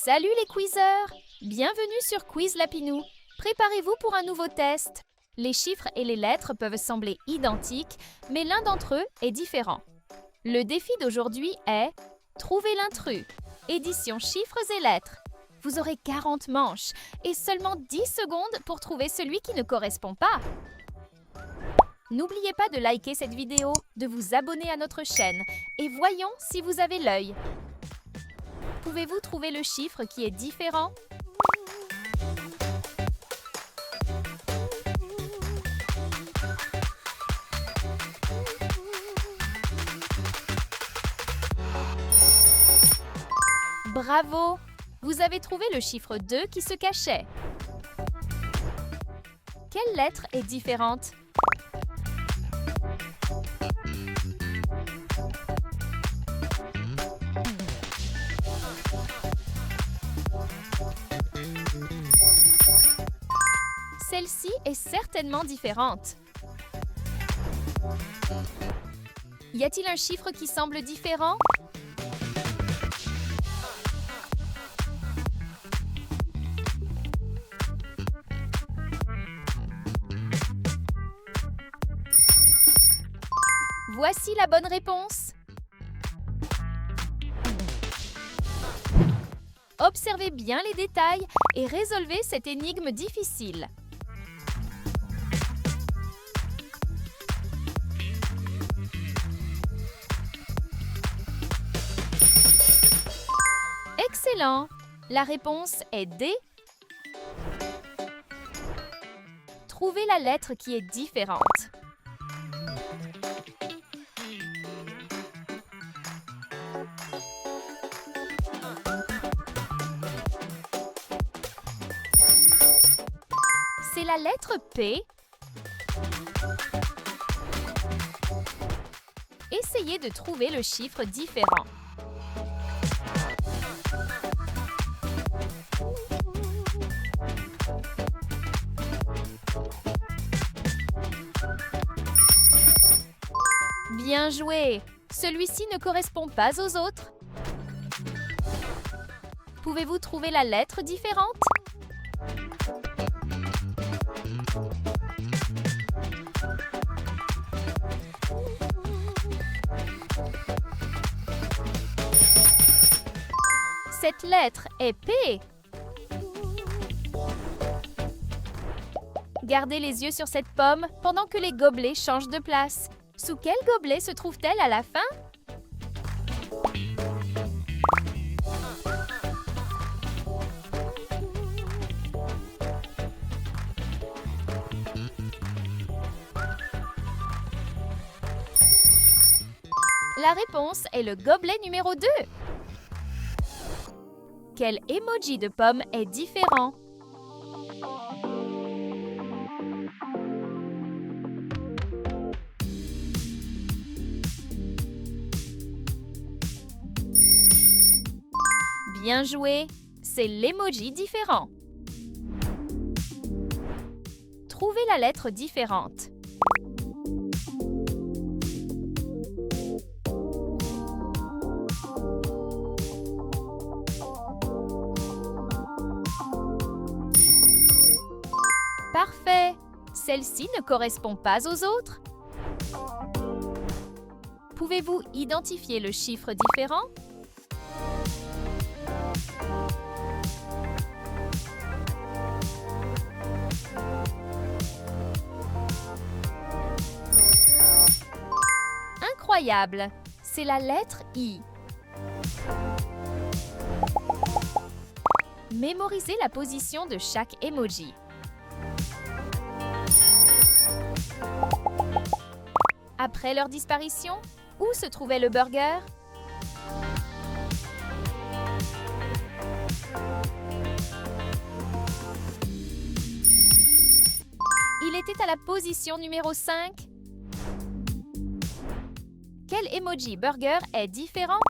Salut les quizeurs! Bienvenue sur Quiz Lapinou. Préparez-vous pour un nouveau test. Les chiffres et les lettres peuvent sembler identiques, mais l'un d'entre eux est différent. Le défi d'aujourd'hui est « Trouver l'intrus ». Édition chiffres et lettres. Vous aurez 40 manches et seulement 10 secondes pour trouver celui qui ne correspond pas. N'oubliez pas de liker cette vidéo, de vous abonner à notre chaîne et voyons si vous avez l'œil. Pouvez-vous trouver le chiffre qui est différent? Bravo! Vous avez trouvé le chiffre 2 qui se cachait. Quelle lettre est différente? Celle-ci est certainement différente. Y a-t-il un chiffre qui semble différent? Voici la bonne réponse. Observez bien les détails et résolvez cette énigme difficile. Excellent! La réponse est D. Trouvez la lettre qui est différente. C'est la lettre P. Essayez de trouver le chiffre différent. Bien joué! Celui-ci ne correspond pas aux autres. Pouvez-vous trouver la lettre différente? Cette lettre est P. Gardez les yeux sur cette pomme pendant que les gobelets changent de place. Sous quel gobelet se trouve-t-elle à la fin? La réponse est le gobelet numéro 2. Quel emoji de pomme est différent? Bien joué! C'est l'emoji différent. Trouvez la lettre différente. Parfait! Celle-ci ne correspond pas aux autres. Pouvez-vous identifier le chiffre différent? Incroyable! C'est la lettre I. Mémorisez la position de chaque emoji. Après leur disparition, où se trouvait le burger? Il était à la position numéro 5. Quel emoji burger est différent?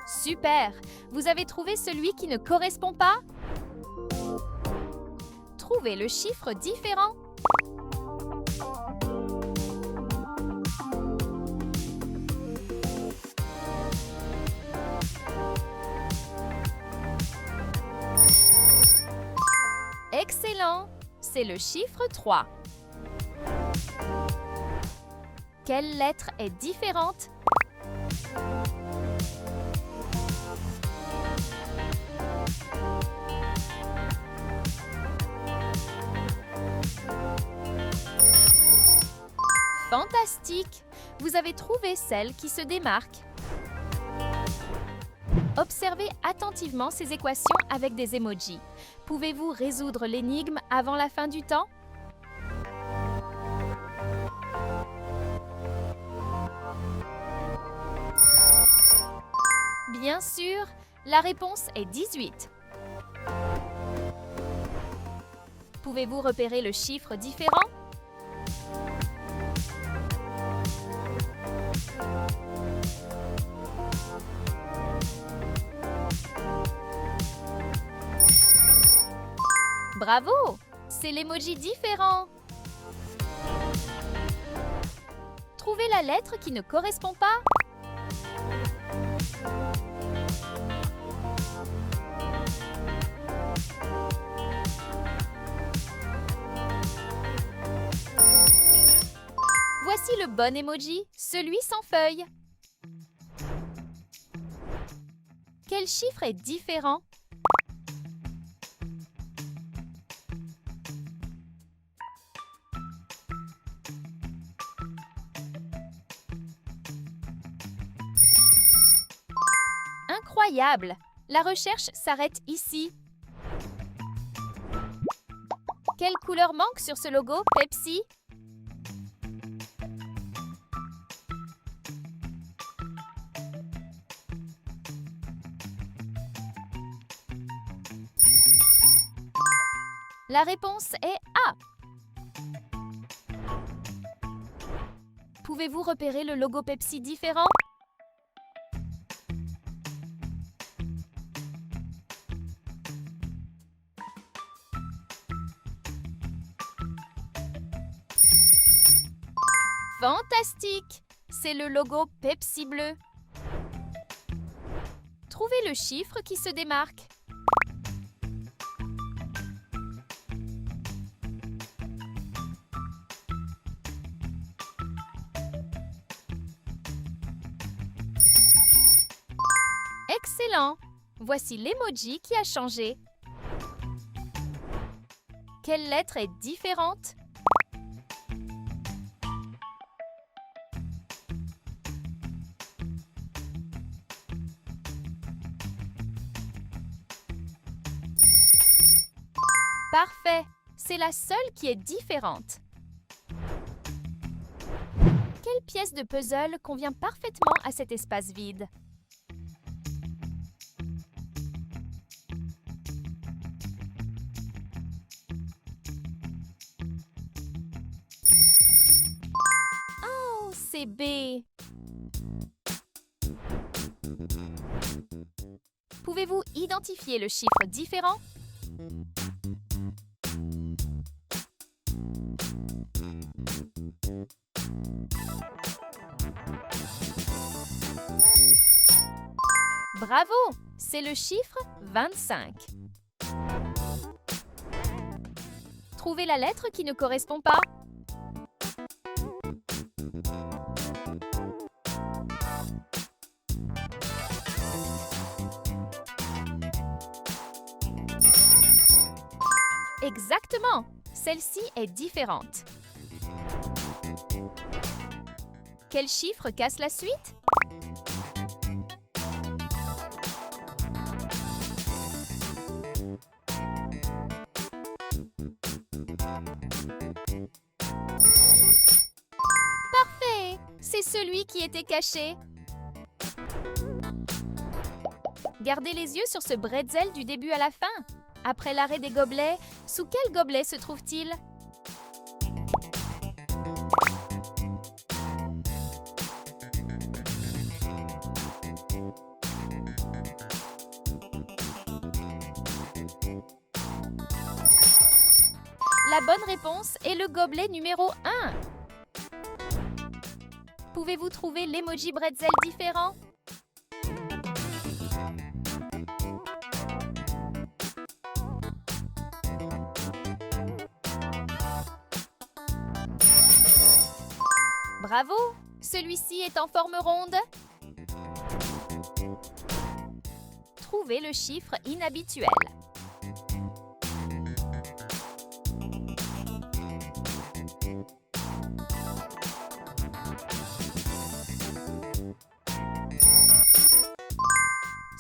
Super! Vous avez trouvé celui qui ne correspond pas? Trouvez le chiffre différent. Excellent! C'est le chiffre 3. Quelle lettre est différente? Fantastique! Vous avez trouvé celle qui se démarque. Observez attentivement ces équations avec des emojis. Pouvez-vous résoudre l'énigme avant la fin du temps? Bien sûr, la réponse est 18. Pouvez-vous repérer le chiffre différent? Bravo! C'est l'emoji différent. Trouvez la lettre qui ne correspond pas. Voici le bon emoji, celui sans feuille. Quel chiffre est différent? Incroyable! La recherche s'arrête ici. Quelle couleur manque sur ce logo Pepsi? La réponse est A. Pouvez-vous repérer le logo Pepsi différent? Fantastique! C'est le logo Pepsi bleu. Trouvez le chiffre qui se démarque. Excellent! Voici l'emoji qui a changé. Quelle lettre est différente? Parfait! C'est la seule qui est différente. Quelle pièce de puzzle convient parfaitement à cet espace vide? Oh, c'est B. Pouvez-vous identifier le chiffre différent? Bravo! C'est le chiffre 25. Trouvez la lettre qui ne correspond pas. Exactement! Celle-ci est différente. Quel chiffre casse la suite? Parfait! C'est celui qui était caché. Gardez les yeux sur ce bretzel du début à la fin. Après l'arrêt des gobelets, sous quel gobelet se trouve-t-il? La bonne réponse est le gobelet numéro 1. Pouvez-vous trouver l'emoji bretzel différent? Bravo! Celui-ci est en forme ronde. Trouvez le chiffre inhabituel.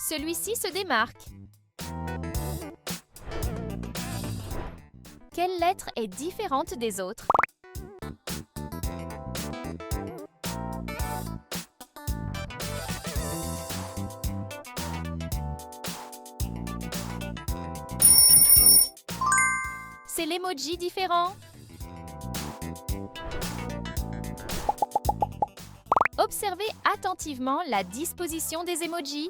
Celui-ci se démarque. Quelle lettre est différente des autres? C'est l'emoji différent. Observez attentivement la disposition des emojis.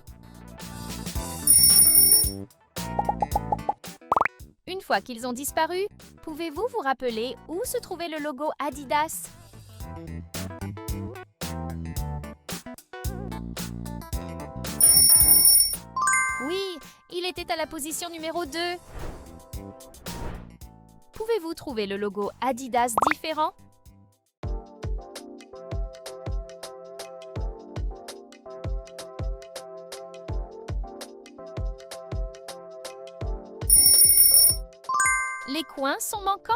Une fois qu'ils ont disparu, pouvez-vous vous rappeler où se trouvait le logo Adidas? Oui, il était à la position numéro 2. Pouvez-vous trouver le logo Adidas différent? Les coins sont manquants.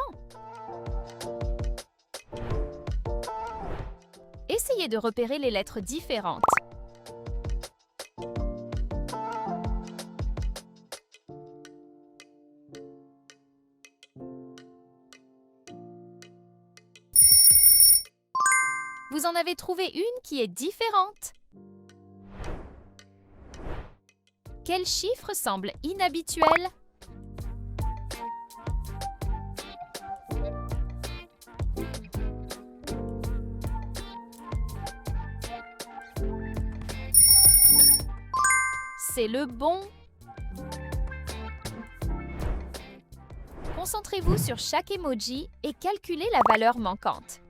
Essayez de repérer les lettres différentes. Vous en avez trouvé une qui est différente. Quel chiffre semble inhabituel? C'est le bon. Concentrez-vous sur chaque emoji et calculez la valeur manquante.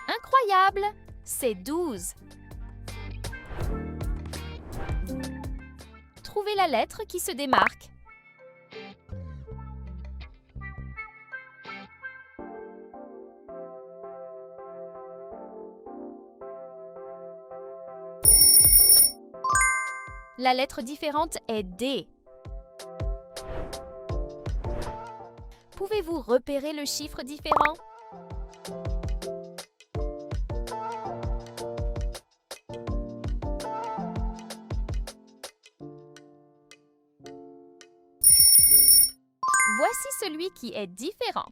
Incroyable! C'est 12. Trouvez la lettre qui se démarque. La lettre différente est D. Pouvez-vous repérer le chiffre différent? Voici celui qui est différent.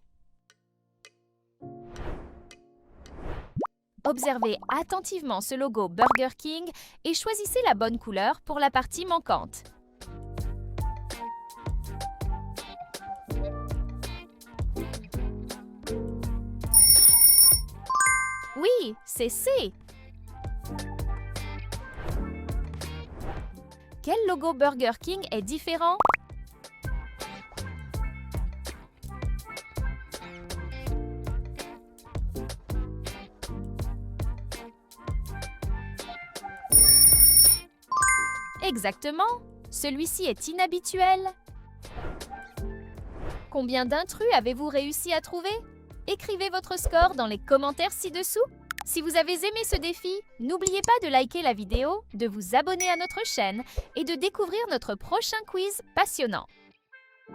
Observez attentivement ce logo Burger King et choisissez la bonne couleur pour la partie manquante. Oui, c'est C. Quel logo Burger King est différent? Exactement, celui-ci est inhabituel. Combien d'intrus avez-vous réussi à trouver? Écrivez votre score dans les commentaires ci-dessous. Si vous avez aimé ce défi, n'oubliez pas de liker la vidéo, de vous abonner à notre chaîne et de découvrir notre prochain quiz passionnant.